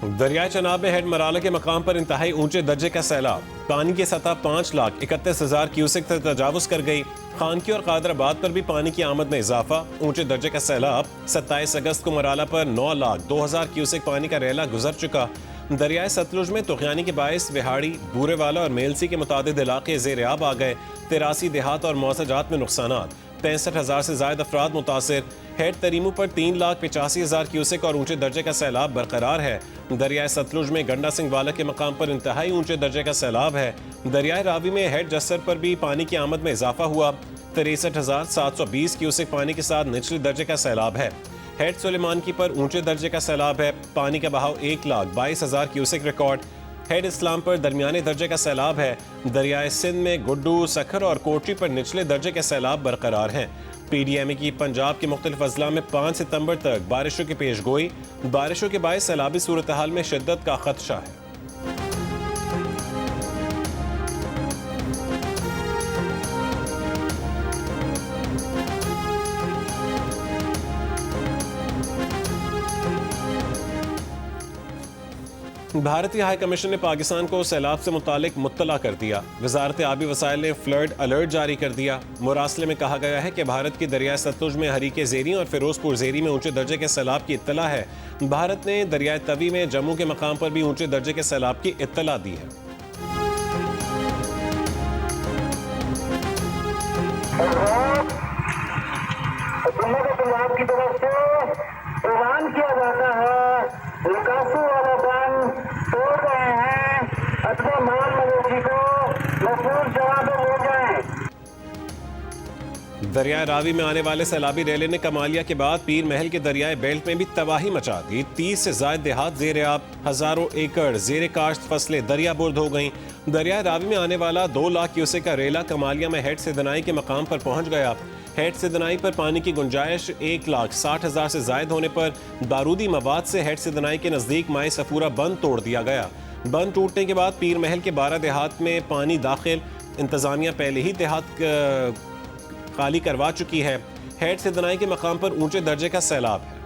दरियाई चनाब में हेड मराला के मकाम पर इंतहाई ऊंचे दर्जे का सैलाब। पानी की सतह 5,31,000 क्यूसेक तक तजावुज कर गई। खानकी और कादराबाद पर भी पानी की आमद में इजाफा। ऊंचे दर्जे का सैलाब। 27 अगस्त को मराला पर 9,02,000 क्यूसेक पानी का रैला गुजर चुका। दरियाए सतलुज में तुगयानी के बायस विहाड़ी, बूरेवाला और मेलसी के मुतादिद इलाके ज़ेर आब आ गए। 83 देहात और मौसजात में नुकसानात। 65,000 से ज्यादा अफराद मुतासिर। हेड तरीमू पर 3,85,000 क्यूसेक और ऊंचे दर्जे का सैलाब बरकरार है। दरियाए सतलुज में गंडा सिंह वाला के मकाम पर इंतहाई ऊंचे दर्जे का सैलाब है। दरियाए रावी में हेड जस्सर पर भी पानी की आमद में इजाफा हुआ। 63,720 क्यूसेक पानी के साथ निचले दर्जे का सैलाब है। हेड सुलेमानकी पर ऊंचे दर्जे का सैलाब है। पानी का बहाव 1,22,000 क्यूसेक रिकॉर्ड। हेड इस्लाम पर दरमियाने दर्जे का सैलाब है। दरियाए सिंध में गुड्डू, सखर और कोटरी पर निचले दर्जे के सैलाब बरकरार हैं। PDMA की पंजाब के मुख्तलिफ अजला में 5 सितंबर तक बारिशों की पेशगोई। बारिशों के बायस सैलाबी सूरत हाल में शिद्दत का खदशा है। भारतीय हाई कमीशन ने पाकिस्तान को सैलाब से मुतालिक मुत्तला कर दिया। वजारत आबी वसाइल ने फ्लड अलर्ट जारी कर दिया। मुरासले में कहा गया है कि भारत की दरियाई सतलुज में हरीके ज़ेरी और फिरोजपुर ज़ेरी में ऊंचे दर्जे के सैलाब की इत्तला है। भारत ने दरियाई तवी में जम्मू के मकाम पर भी ऊंचे दर्जे के सैलाब की इत्तला दी है। की तरफ से ऐलान किया जाता है, निकासी वाला बांध तोड़ रहे हैं, अथवा मान मवेशी को महफूज जगह पर ले जाएं। दरियाई रावी में आने वाले सैलाबी रेले ने कमालिया के बाद पीर महल के दरियाई बेल्ट में भी तबाही मचा दी। 30 से ज्यादा देहात ज़ेर आब। हजारों एकड़ ज़ेर काश्त फसलें दरिया बुर्द हो गईं। दरियाई रावी में आने वाला 2 लाख क्यूसेक का रेला कमालिया में हेड सिदनाई के मकाम पर पहुंच गया। हेड सिदनाई पर पानी की गुंजाइश 1,60,000 से जायद होने पर बारूदी मवाद से हेड सिदनाई के नजदीक माए सफूरा बंद तोड़ दिया गया। बंद टूटने के बाद पीर महल के 12 देहात में पानी दाखिल। इंतजामिया पहले ही देहात खाली करवा चुकी है। हेड सिदनाई के मकाम पर ऊंचे दर्जे का सैलाब है।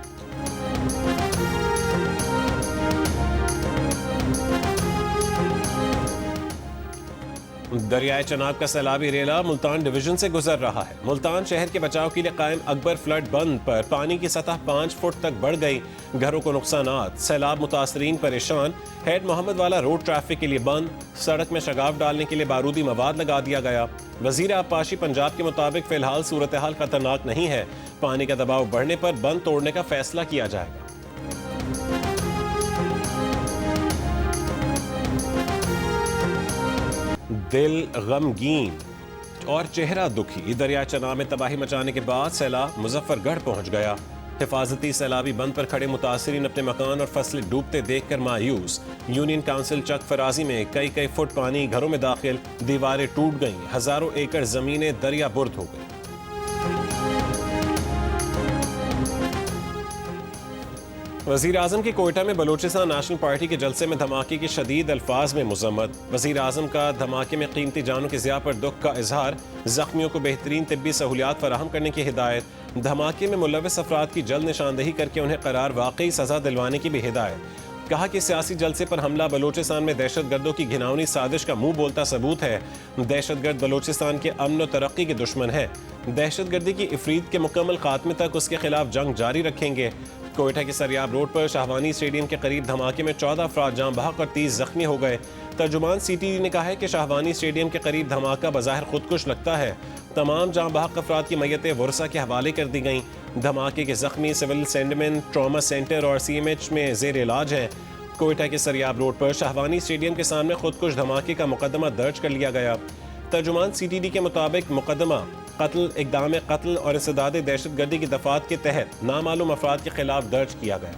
दरियाए चनाब का सैलाबी रेला मुल्तान डिवीजन से गुजर रहा है। मुल्तान शहर के बचाव के लिए कायम अकबर फ्लड बंद पर पानी की सतह 5 फुट तक बढ़ गई। घरों को नुकसानात, सैलाब मुतासरीन परेशान। हेड मोहम्मद वाला रोड ट्रैफिक के लिए बंद। सड़क में शगाफ डालने के लिए बारूदी मवाद लगा दिया गया। वजीर आबपाशी पंजाब के मुताबिक फिलहाल सूरत हाल खतरनाक नहीं है। पानी का दबाव बढ़ने पर बंद तोड़ने का फैसला किया जाएगा। दिल गमगीन और चेहरा दुखी। दरिया चनाब में तबाही मचाने के बाद सैलाब मुजफ्फरगढ़ पहुंच गया। हिफाजती सैलाबी बंद पर खड़े मुतासरीन अपने मकान और फसलें डूबते देखकर मायूस। यूनियन काउंसिल चक फराजी में कई फुट पानी घरों में दाखिल। दीवारें टूट गईं। हजारों एकड़ जमीनें दरिया बुर्द हो गई। वज़ीर आज़म की कोयटा में बलूचिस्तान नेशनल पार्टी के जलसे में धमाके की शदीद अल्फाज में मुज़म्मत। वज़ीर आज़म का धमाके में कीमती जानों की ज़िया पर दुख का इजहार। ज़ख्मियों को बेहतरीन तिब्बी सहूलियात फराहम करने की हिदायत। धमाके में मुलव्वस अफराद की जल्द निशानदेही करके उन्हें करार वाकई सजा दिलवाने की भी हिदायत। कहा कि सियासी जलसे पर हमला बलूचिस्तान में दहशतगर्दों की घिनौनी साजिश का मुंह बोलता सबूत है। दहशतगर्द बलूचिस्तान के अमन और तरक्की के दुश्मन है। दहशतगर्दी की इफरीत के मुकम्मल खात्मे तक उसके खिलाफ जंग जारी रखेंगे। कोयटा के सरियाब रोड पर शाहवानी स्टेडियम के करीब धमाके में 14 अफराद जाम बहक और 30 जख्मी हो गए। तर्जुमान CTD ने कहा है कि शाहवानी स्टेडियम के करीब धमाका बज़ाहिर खुदकुश लगता है। तमाम जाम बहक अफराद की मैयतें वर्सा के हवाले कर दी गईं। धमाके के जख्मी सिविल सेंडमेंट ट्रॉमा सेंटर और CMH में जेर इलाज हैं। कोयटा के सरियाब रोड पर शाहवानी स्टेडियम के सामने खुदकुश धमाके का मुकदमा दर्ज कर लिया गया। तर्जुमान CTD के मुताबिक मुकदमा कत्ल, इक़दाम कत्ल और इंसदाद दहशतगर्दी की दफात के तहत नामालूम अफराद के खिलाफ दर्ज किया गया।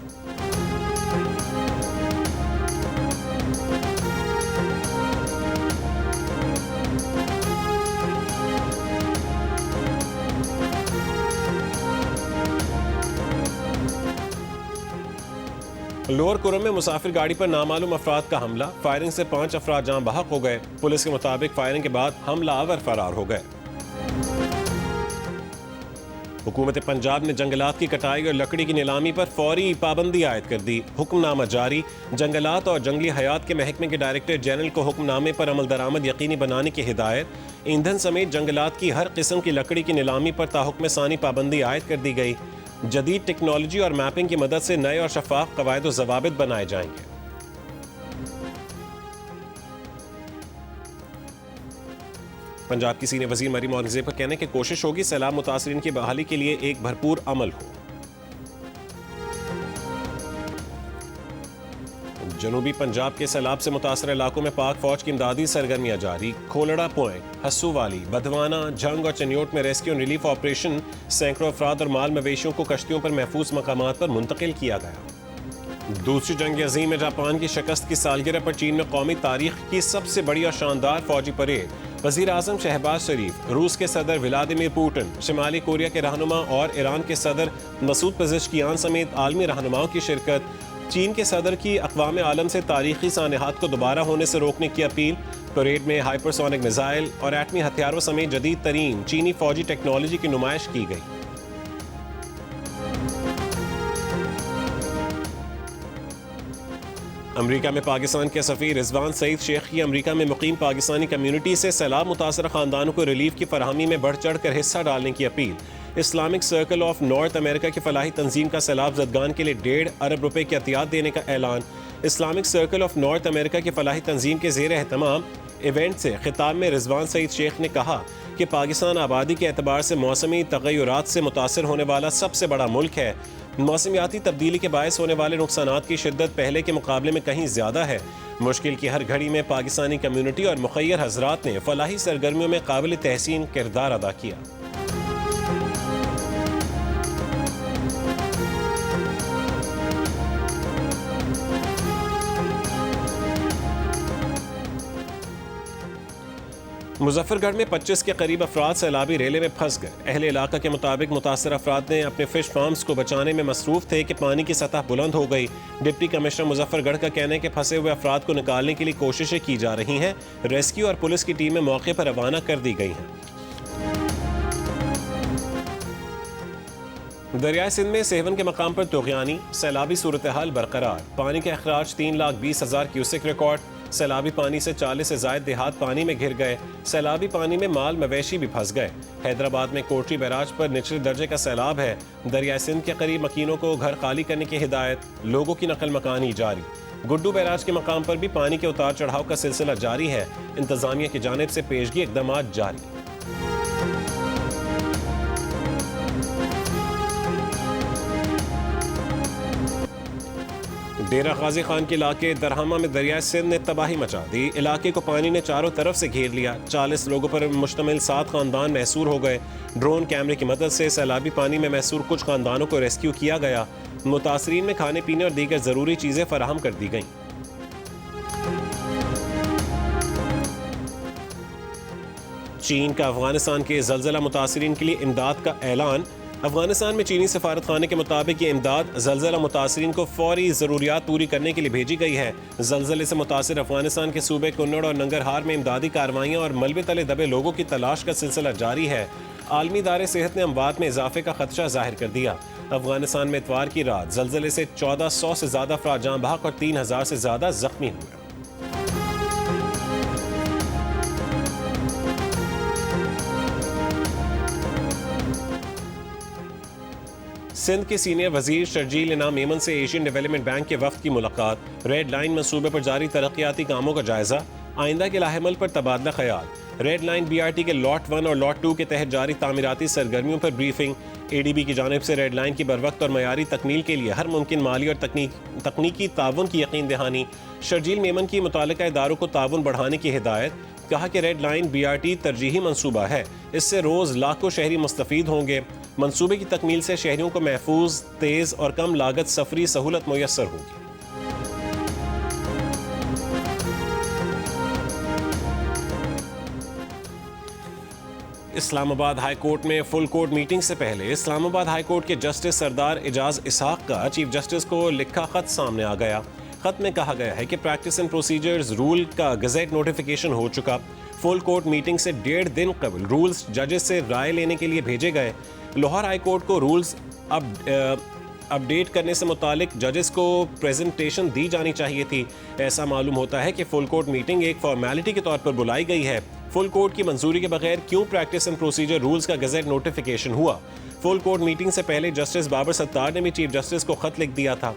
लोअर कुरम में मुसाफिर गाड़ी पर नामालूम अफराद का हमला। फायरिंग से 5 अफराद जाम बहक हो गए। पुलिस के मुताबिक फायरिंग के बाद हमलावर फरार हो गए। हुकूमत पंजाब ने जंगलात की कटाई और लकड़ी की नीलामी पर फौरी पाबंदी आयद कर दी। हुक्मनामा जारी। जंगलात और जंगली हयात के महकमे के डायरेक्टर जनरल को हुक्मनामे पर अमल दरामद यकीनी बनाने की हिदायत। ईंधन समेत जंगलात की हर किस्म की लकड़ी की नीलामी पर ताहुक्म सानी पाबंदी आयद कर दी गई। जदीद टेक्नोलॉजी और मैपिंग की मदद से नए और शफाफ कवायद व ज़वाबित बनाए जाएंगे। पंजाब की सीनियर वजीर मरीम औरंगजेब का कहना है कि कोशिश होगी सैलाब मुतासरीन की बहाली के लिए एक भरपूर अमल हो। जनूबी पंजाब के सैलाब से मुतासर इलाकों में पाक फौज की इमदादी सरगर्मियां जारी। खोलड़ा पॉइंट, हस्सूवाली, बदवाना, जंग और चनियोट में रेस्क्यू और रिलीफ ऑपरेशन। सैकड़ों अफराद और माल मवेशियों को कश्तियों पर महफूज मकामात पर मुंतकिल किया गया। दूसरी जंग अजीम में जापान की शिकस्त की सालगिरह पर चीन में कौमी तारीख की सबसे बड़ी और शानदार फौजी परेड। वजीर आजम शहबाज शरीफ, रूस के सदर व्लादिमीर पुतिन, शिमाली कोरिया के रहनुमा और ईरान के सदर मसूद पेज़ेश्कियान समेत आलमी रहनुमाओं की शिरकत। चीन के सदर की अक़वाम आलम से तारीखी सानहात को दोबारा होने से रोकने की अपील। परेड में हाइपरसोनिक मिसाइल और एटमी हथियारों समेत जदीद तरीन चीनी फौजी टेक्नोलॉजी की नुमाइश की गई। अमेरिका में पाकिस्तान के सफ़ीर रिजवान सईद शेख की अमेरिका में मुकीम पाकिस्तानी कम्युनिटी से सैलाब मुतासर ख़ानदानों को रिलीफ की फराहमी में बढ़ चढ़ कर हिस्सा डालने की appeal. Islamic circle of north America की फलाही तंजीम का सैलाब ज़दगान के लिए 1.5 अरब रुपए की अतियात देने का ऐलान। Islamic circle of north America की फलाही तंजीम के ज़ेर एहतमाम इवेंट से खिताब में रिजवान सईद शेख ने कहा कि पाकिस्तान आबादी के एतबार से मौसमी तगय्युरात से मुतासर होने वाला सबसे बड़ा मुल्क है। मौसमियाती तब्दीली के बायस होने वाले नुकसानात की शिद्दत पहले के मुकाबले में कहीं ज़्यादा है। मुश्किल की हर घड़ी में पाकिस्तानी कम्युनिटी और मुखय्यर हजरात ने फलाही सरगर्मियों में काबिल तहसीन किरदार अदा किया। मुजफ्फरगढ़ में 25 के करीब अफराद सैलाबी रेले में फंस गए। अहले इलाका के मुताबिक मुतासर अफराद ने अपने फिश फार्म्स को बचाने में मसरूफ थे कि पानी की सतह बुलंद हो गई। डिप्टी कमिश्नर मुजफ्फरगढ़ का कहना है कि फंसे हुए अफराद को निकालने के लिए कोशिशें की जा रही हैं। रेस्क्यू और पुलिस की टीमें मौके पर रवाना कर दी गई हैं। दरियाए सिंध में सेवन के मकाम पर तोग़यानी, सैलाबी सूरत हाल बरकरार। पानी के अखराज 3,20,000 क्यूसेक रिकॉर्ड। सैलाबी पानी से 40 से ज़ायद देहात पानी में घिर गए। सैलाबी पानी में माल मवेशी भी फंस गए। हैदराबाद में कोटरी बैराज पर निचले दर्जे का सैलाब है। दरियाए सिंध के करीब मकीनों को घर खाली करने की हिदायत। लोगों की नकल मकानी जारी। गुड्डू बैराज के मकाम पर भी पानी के उतार चढ़ाव का सिलसिला जारी है। इंतजामिया की जानिब से पेशगी इक़दाम जारी। डेरा गाजी खान के इलाके दरहमा में दरियाए सिंध ने तबाही मचा दी। इलाके को पानी ने चारों तरफ से घेर लिया। 40 लोगों पर मुश्तमिल 7 खानदान महसूर हो गए। ड्रोन कैमरे की मदद से सैलाबी पानी में महसूर कुछ खानदानों को रेस्क्यू किया गया। मुतासरीन में खाने पीने और दीगर ज़रूरी चीज़ें फराहम कर दी गईं। चीन का अफगानिस्तान के ज़लज़ला मुतासरीन के लिए इमदाद का ऐलान। अफगानिस्तान में चीनी सफारत खाने के मुताबिक ये इमदाद ज़लज़ला मुतासरीन को फौरी ज़रूरियात पूरी करने के लिए भेजी गई है। ज़लज़ले से मुतासर अफगानिस्तान के सूबे कुन्नड़ और नंगरहार में इमदादी कार्रवाइयाँ और मलबे तले दबे लोगों की तलाश का सिलसिला जारी है। आलमी इदारे सेहत ने अमवात में इजाफे का खदशा जाहिर कर दिया। अफगानिस्तान में इतवार की रात ज़लज़ले से 1400 से ज़्यादा अफराद जाँ बहक और 3000 से ज़्यादा जख्मी हुए। सिंध के सीनियर वजीर शर्जील इनाम मेमन से एशियन डेवलपमेंट बैंक के वफ्द की मुलाकात। रेड लाइन मंसूबे पर जारी तरक्याती कामों का जायजा। आइंदा के लाहेमल पर तबादला ख्याल। रेड लाइन BRT के लॉट 1 और लॉट 2 के तहत जारी तामीराती सरगर्मियों पर ब्रीफिंग। ADB की जानिब से रेड लाइन की बरवक्त और मयारी तकमील के लिए हर मुमकिन माली और तकनीकी ताउन की यकीन दहानी। शर्जील मेमन की मुतालिका इदारों को ताउन बढ़ाने की हिदायत। कहा कि रेड लाइन BRT तरजीही मंसूबा है। इससे रोज़ लाखों शहरी मुस्तफ़ीद होंगे। मंसूबे की तकमील से शहरियों को महफूज, तेज़ और कम लागत सफरी सहूलत मुयस्सर होगी। इस्लामाबाद हाई कोर्ट में फुल कोर्ट मीटिंग से पहले इस्लामाबाद हाई कोर्ट के जस्टिस सरदार एजाज इसहाक का चीफ जस्टिस को लिखा खत सामने आ गया। खत में कहा गया है कि प्रैक्टिस एंड प्रोसीजर्स रूल का गजेट नोटिफिकेशन हो चुका। फुल कोर्ट मीटिंग से 1.5 दिन कबल रूल्स जजेस से राय लेने के लिए भेजे गए। लाहौर हाई कोर्ट को रूल्स अपडेट करने से मुतालिक जजेस को प्रेजेंटेशन दी जानी चाहिए थी। ऐसा मालूम होता है कि फुल कोर्ट मीटिंग एक फॉर्मेलिटी के तौर पर बुलाई गई है। फुल कोर्ट की मंजूरी के बगैर क्यों प्रैक्टिस एंड प्रोसीजर रूल्स का गजेट नोटिफिकेशन हुआ? फुल कोर्ट मीटिंग से पहले जस्टिस बाबर सत्तार ने भी चीफ जस्टिस को खत लिख दिया था।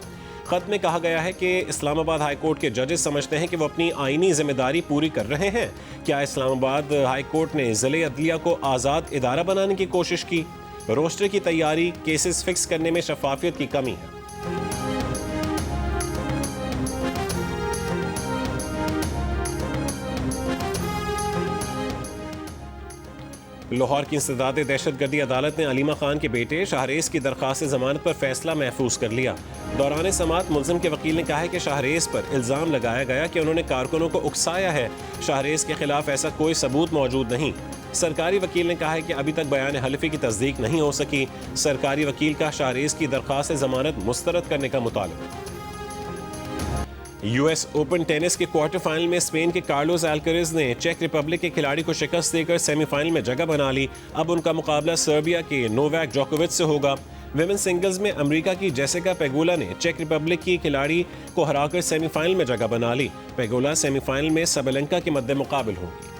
खत में कहा गया है कि इस्लामाबाद हाई कोर्ट के जजेस समझते हैं कि वो अपनी आईनी जिम्मेदारी पूरी कर रहे हैं। क्या इस्लामाबाद हाई कोर्ट ने ज़िले अदलिया को आज़ाद इदारा बनाने की कोशिश की? रोस्टर की तैयारी, केसेस फिक्स करने में शफाफियत की कमी है। लाहौर की इंसदाद दहशतगर्दी अदालत ने अलीमा खान के बेटे शाहरेज की दरख्वास्त जमानत पर फैसला महफूज कर लिया। दौरान समाअत मुल्ज़िम के वकील ने कहा है कि शाहरेज पर इल्ज़ाम लगाया गया कि उन्होंने कारकुनों को उकसाया है। शाहरेज के खिलाफ ऐसा कोई सबूत मौजूद नहीं। सरकारी वकील ने कहा है कि अभी तक बयान हल्फी की तस्दीक नहीं हो सकी। सरकारी वकील का शाहरेज की दरख्वास्त जमानत मुस्तरद करने का मुतालबा। यूएस ओपन टेनिस के क्वार्टर फाइनल में स्पेन के कार्लोस अल्करेज ने चेक रिपब्लिक के खिलाड़ी को शिकस्त देकर सेमीफाइनल में जगह बना ली। अब उनका मुकाबला सर्बिया के नोवाक जोकोविच से होगा। विमेन सिंगल्स में अमेरिका की जेसिका पेगोला ने चेक रिपब्लिक की खिलाड़ी को हराकर सेमीफाइनल में जगह बना ली। पेगोला सेमीफाइनल में सबेलेंका के मद्दे मुकाबिल होंगी।